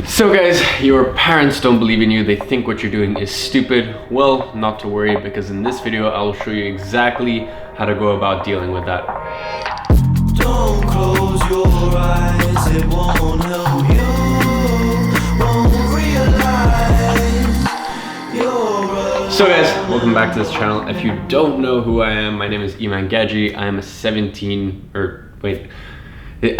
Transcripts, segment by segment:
So guys, your parents don't believe in you, they think what you're doing is stupid. Well, not to worry, because in this video I'll show you exactly how to go about dealing with that. Don't close your eyes, it won't help you, won't realize you're So guys, welcome back to this channel. If you don't know who I am, my name is Iman Gadzhi. I am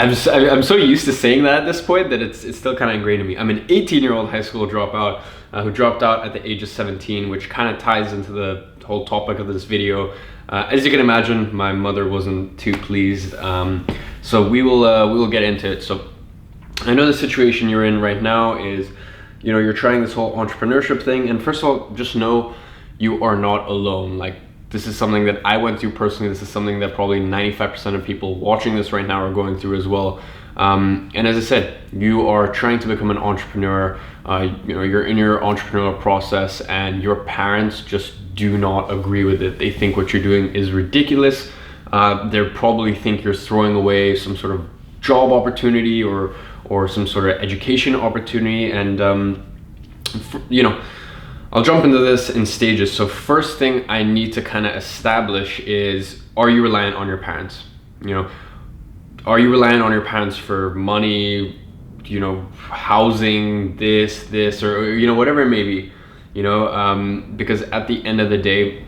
I'm so used to saying that at this point that it's still kind of ingrained in me. I'm an 18-year-old high school dropout who dropped out at the age of 17, which kind of ties into the whole topic of this video. As you can imagine, my mother wasn't too pleased, so we will get into it. So I know the situation you're in right now is, you know, you're trying this whole entrepreneurship thing, and first of all, just know you are not alone. Like, this is something that I went through personally. This is something that probably 95% of people watching this right now are going through as well. And as I said, you are trying to become an entrepreneur. You know, you're in your entrepreneurial process, and your parents just do not agree with it. They think what you're doing is ridiculous. They probably think you're throwing away some sort of job opportunity or some sort of education opportunity. And you know, I'll jump into this in stages. So first thing I need to kind of establish is, are you reliant on your parents? You know, are you reliant on your parents for money, you know, housing, this, or, you know, whatever it may be, you know, because at the end of the day,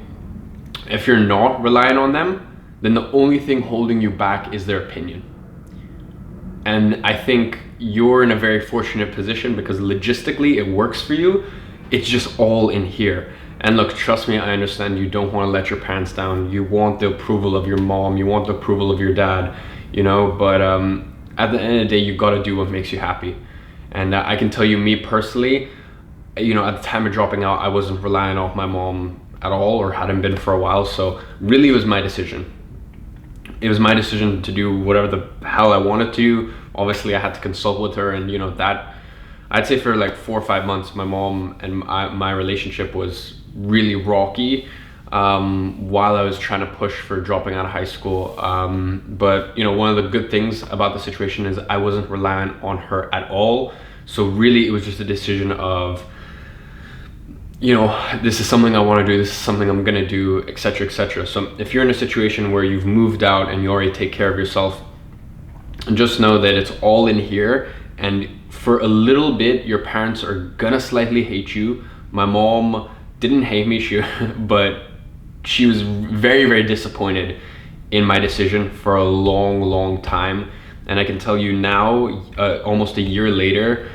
if you're not relying on them, then the only thing holding you back is their opinion. And I think you're in a very fortunate position because logistically it works for you. It's just all in here. And look, trust me, I understand you don't want to let your parents down. You want the approval of your mom, you want the approval of your dad, you know, but at the end of the day, you got to do what makes you happy. And I can tell you, me personally, you know, at the time of dropping out, I wasn't relying on my mom at all, or hadn't been for a while. So really it was my decision. It was my decision to do whatever the hell I wanted to. Obviously I had to consult with her, and you know, that I'd say for like 4 or 5 months, my mom and my relationship was really rocky while I was trying to push for dropping out of high school. But you know, one of the good things about the situation is I wasn't reliant on her at all. So really it was just a decision of, you know, this is something I want to do, this is something I'm gonna do, etc., etc. So if you're in a situation where you've moved out and you already take care of yourself, just know that it's all in here. And for a little bit, your parents are gonna slightly hate you. My mom didn't hate me, but she was very, very disappointed in my decision for a long time. And I can tell you now, almost a year later,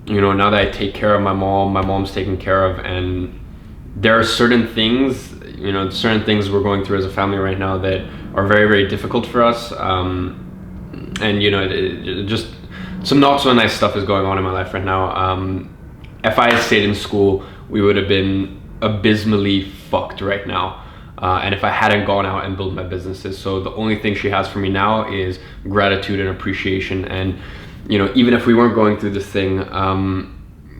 you know, now that I take care of my mom's taken care of, and there are certain things, you know, certain things we're going through as a family right now that are very, very difficult for us. And you know, it just some not so nice stuff is going on in my life right now. If I had stayed in school, we would have been abysmally fucked right now. And if I hadn't gone out and built my businesses. So the only thing she has for me now is gratitude and appreciation. And you know, even if we weren't going through this thing,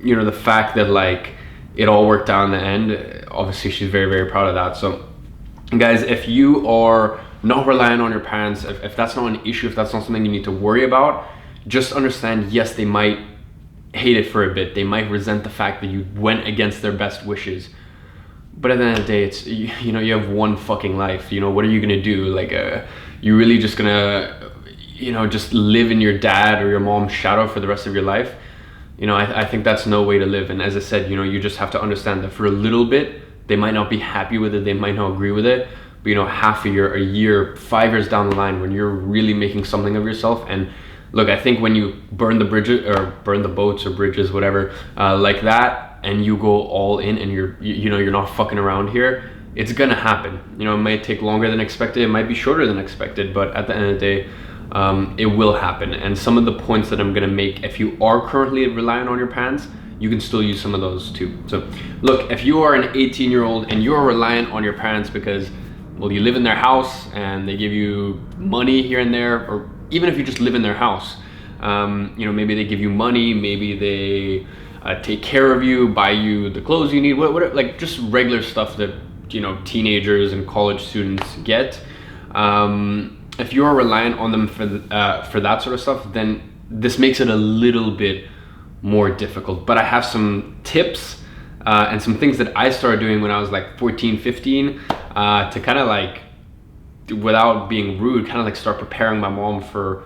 you know, the fact that like it all worked out in the end, obviously she's very, very proud of that. So guys, if you are not relying on your parents, if that's not an issue, if that's not something you need to worry about, just understand, yes, they might hate it for a bit. They might resent the fact that you went against their best wishes. But at the end of the day, it's, you know, you have one fucking life. You know, what are you gonna do? Like, you really just gonna, you know, just live in your dad or your mom's shadow for the rest of your life? You know, I think that's no way to live. And as I said, you know, you just have to understand that for a little bit, they might not be happy with it, they might not agree with it, but you know, half a year, 5 years down the line, when you're really making something of yourself. And look, I think when you burn the bridges, or burn the boats or bridges, whatever, like that, and you go all in, and you know, you're not fucking around here, it's gonna happen. You know, it might take longer than expected, it might be shorter than expected, but at the end of the day, it will happen. And some of the points that I'm gonna make, if you are currently relying on your parents, you can still use some of those too. So look, if you are an 18-year-old and you're reliant on your parents because, well, you live in their house and they give you money here and there, or even if you just live in their house, you know, maybe they give you money, maybe they take care of you, buy you the clothes you need, whatever, like just regular stuff that, you know, teenagers and college students get. If you are reliant on them for that sort of stuff, then this makes it a little bit more difficult. But I have some tips and some things that I started doing when I was like 14, 15 to kind of like, without being rude, kind of like start preparing my mom for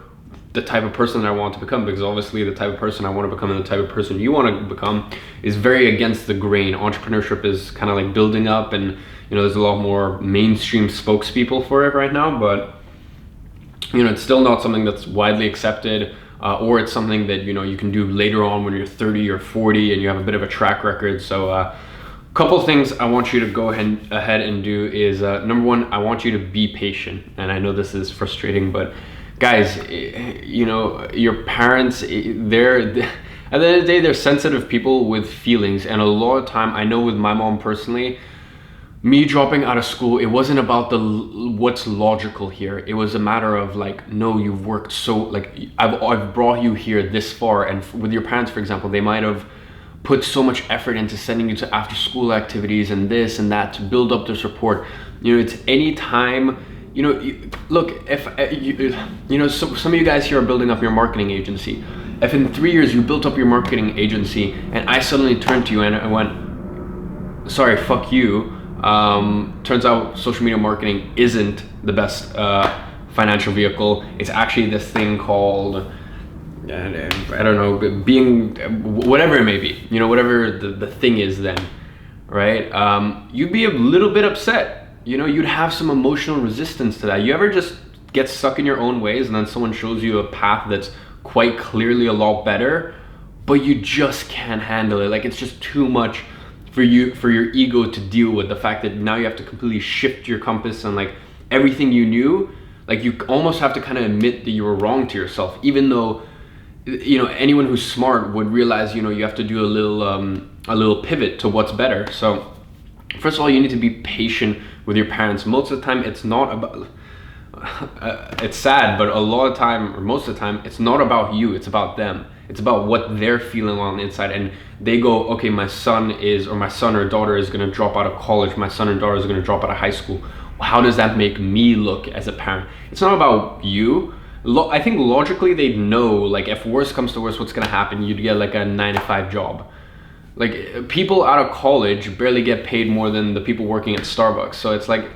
the type of person that I want to become, because obviously the type of person I want to become and the type of person you want to become is very against the grain. Entrepreneurship is kind of like building up, and there's a lot more mainstream spokespeople for it right now, but it's still not something that's widely accepted, or it's something that you can do later on when you're 30 or 40 and you have a bit of a track record. So a couple things I want you to go ahead and do is number one, I want you to be patient. And I know this is frustrating, but guys, your parents, at the end of the day, they're sensitive people with feelings. And a lot of time, I know with my mom personally, me dropping out of school, it wasn't about what's logical here. It was a matter of like, no, you've worked so, like, I've brought you here this far. And with your parents, for example, they might have put so much effort into sending you to after school activities and this and that to build up their support. It's any time, look, if some of you guys here are building up your marketing agency. If in 3 years you built up your marketing agency and I suddenly turned to you and I went, sorry, fuck you. Turns out social media marketing isn't the best financial vehicle. It's actually this thing called, I don't know, being, whatever it may be, whatever the thing is then, right? You'd be a little bit upset. You'd have some emotional resistance to that. You ever just get stuck in your own ways and then someone shows you a path that's quite clearly a lot better, but you just can't handle it? Like, it's just too much for your ego to deal with, the fact that now you have to completely shift your compass and like everything you knew, like you almost have to kind of admit that you were wrong to yourself, even though anyone who's smart would realize you have to do a little pivot to what's better. So first of all, you need to be patient with your parents. Most of the time it's not about it's sad, but a lot of time, or most of the time, it's not about you, it's about them. It's about what they're feeling on the inside. And they go, okay, my son or daughter is going to drop out of college. My son or daughter is going to drop out of high school. How does that make me look as a parent? It's not about you. I think logically they'd know, like, if worse comes to worse, what's going to happen? You'd get like a 9-to-5 job. Like, people out of college barely get paid more than the people working at Starbucks. So it's like,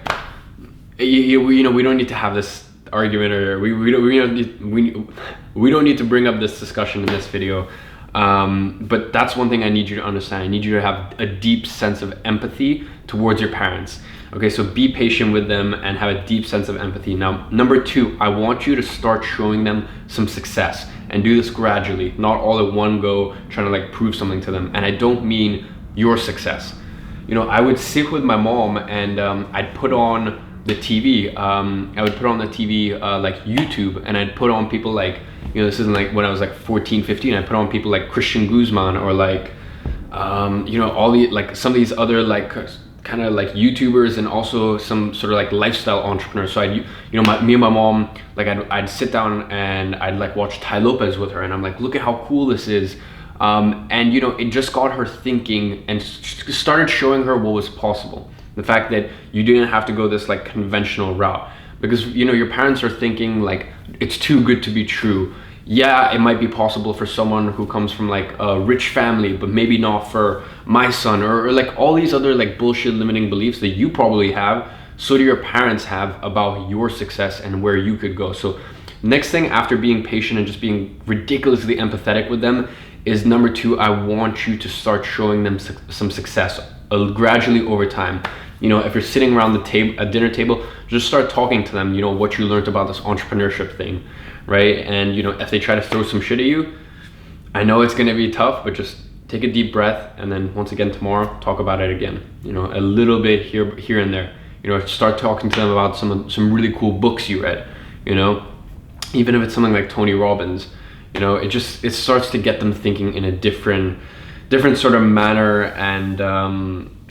we don't need to have this argument, or we don't need to bring up this discussion in this video. But that's one thing I need you to understand. I need you to have a deep sense of empathy towards your parents. Okay, so be patient with them and have a deep sense of empathy. Now, number two, I want you to start showing them some success, and do this gradually, not all at one go, trying to like prove something to them. And I don't mean your success. I would sit with my mom and I'd put on the TV. I would put on the TV like YouTube, and I'd put on people like, this isn't like when I was like 14, 15, I put on people like Christian Guzman, or like, all the, like some of these other like kind of like YouTubers, and also some sort of like lifestyle entrepreneurs. So me and my mom, like I'd sit down and I'd like watch Tai Lopez with her, and I'm like, look at how cool this is. And it just got her thinking and started showing her what was possible. The fact that you didn't have to go this like conventional route, because your parents are thinking like it's too good to be true. Yeah, it might be possible for someone who comes from like a rich family, but maybe not for my son, or like all these other like bullshit limiting beliefs that you probably have, so do your parents have about your success and where you could go. So next thing, after being patient and just being ridiculously empathetic with them, is number two, I want you to start showing them some success gradually over time. If you're sitting around a dinner table, just start talking to them, what you learned about this entrepreneurship thing, right? And if they try to throw some shit at you, I know it's going to be tough, but just take a deep breath, and then once again tomorrow, talk about it again. A little bit here and there. Start talking to them about some really cool books you read. Even if it's something like Tony Robbins. It starts to get them thinking in a different sort of manner,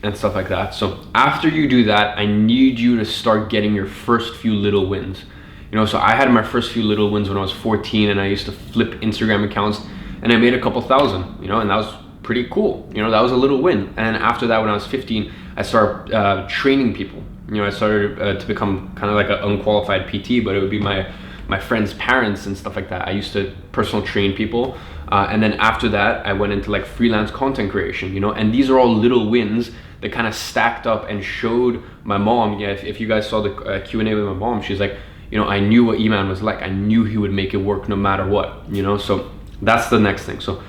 and stuff like that. So after you do that, I need you to start getting your first few little wins. So I had my first few little wins when I was 14, and I used to flip Instagram accounts, and I made a couple thousand, and that was pretty cool. That was a little win. And after that, when I was 15, I started training people. I started to become kind of like an unqualified PT, but it would be my my friends' parents and stuff like that. I used to personal train people. And then after that, I went into like freelance content creation, you know, and these are all little wins that kind of stacked up and showed my mom. Yeah, if you guys saw the Q&A with my mom, she's like, you know, I knew what Iman was like. I knew he would make it work no matter what, you know. So that's the next thing. So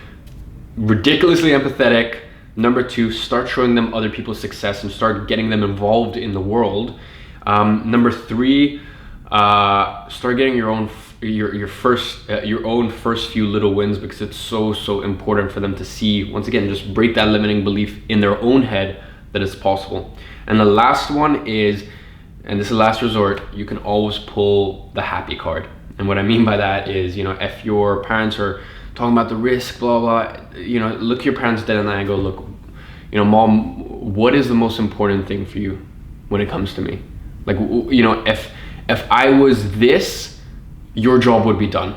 ridiculously empathetic. Number 2, start showing them other people's success and start getting them involved in the world. Number 3, start getting your own first few little wins, because it's so important for them to see. Once again, just break that limiting belief in their own head that it's possible. And the last one is, and this is last resort, you can always pull the happy card. And what I mean by that is, you know, if your parents are talking about the risk, blah blah, you know, look your parents dead in the eye and go, look, you know, mom, what is the most important thing for you when it comes to me? Like, you know, if I was this, your job would be done.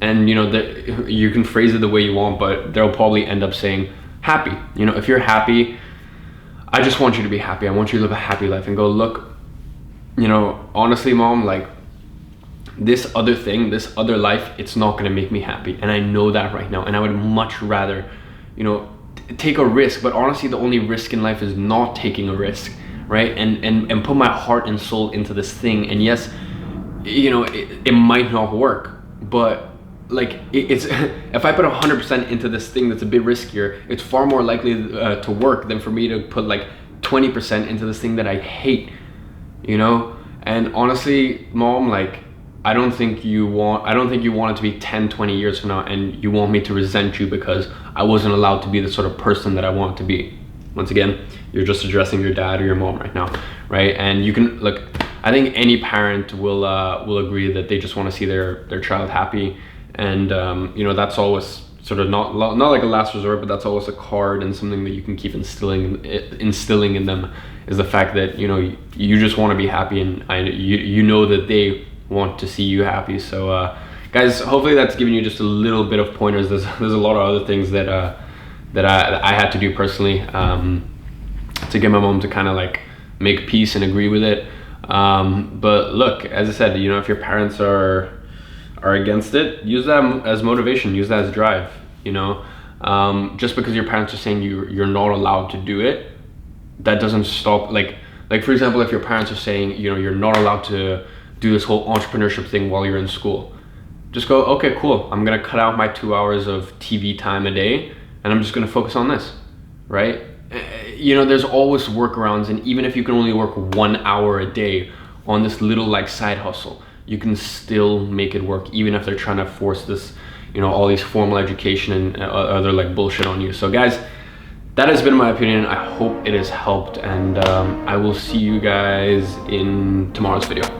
And you know, you can phrase it the way you want, but they'll probably end up saying happy. You know, if you're happy, I just want you to be happy. I want you to live a happy life. And go, look, you know, honestly, mom, like, this other thing, this other life, it's not gonna make me happy. And I know that right now. And I would much rather, you know, take a risk. But honestly, the only risk in life is not taking a risk, right? And put my heart and soul into this thing. And yes, you know, it might not work, but like it's if I put 100% into this thing that's a bit riskier, it's far more likely to work than for me to put like 20% into this thing that I hate, you know. And honestly, mom, like, I don't think you want it to be 10-20 years from now and you want me to resent you because I wasn't allowed to be the sort of person that I want to be. Once again, you're just addressing your dad or your mom right now, right? And you can look, I think any parent will agree that they just want to see their child happy. And you know, that's always sort of not like a last resort, but that's always a card and something that you can keep instilling in them, is the fact that, you know, you just want to be happy, and you know that they want to see you happy. So guys, hopefully that's given you just a little bit of pointers. There's a lot of other things that I had to do personally to get my mom to kind of like make peace and agree with it. But look, as I said, you know, if your parents are against it, use that as motivation, use that as drive, you know. Just because your parents are saying you're not allowed to do it, that doesn't stop. Like for example, if your parents are saying, you know, you're not allowed to do this whole entrepreneurship thing while you're in school, just go, okay, cool, I'm gonna cut out my 2 hours of TV time a day and I'm just gonna focus on this, right? You know, there's always workarounds, and even if you can only work 1 hour a day on this little like side hustle, you can still make it work, even if they're trying to force this, you know, all these formal education and other like bullshit on you. So guys, that has been my opinion. I hope it has helped, and I will see you guys in tomorrow's video.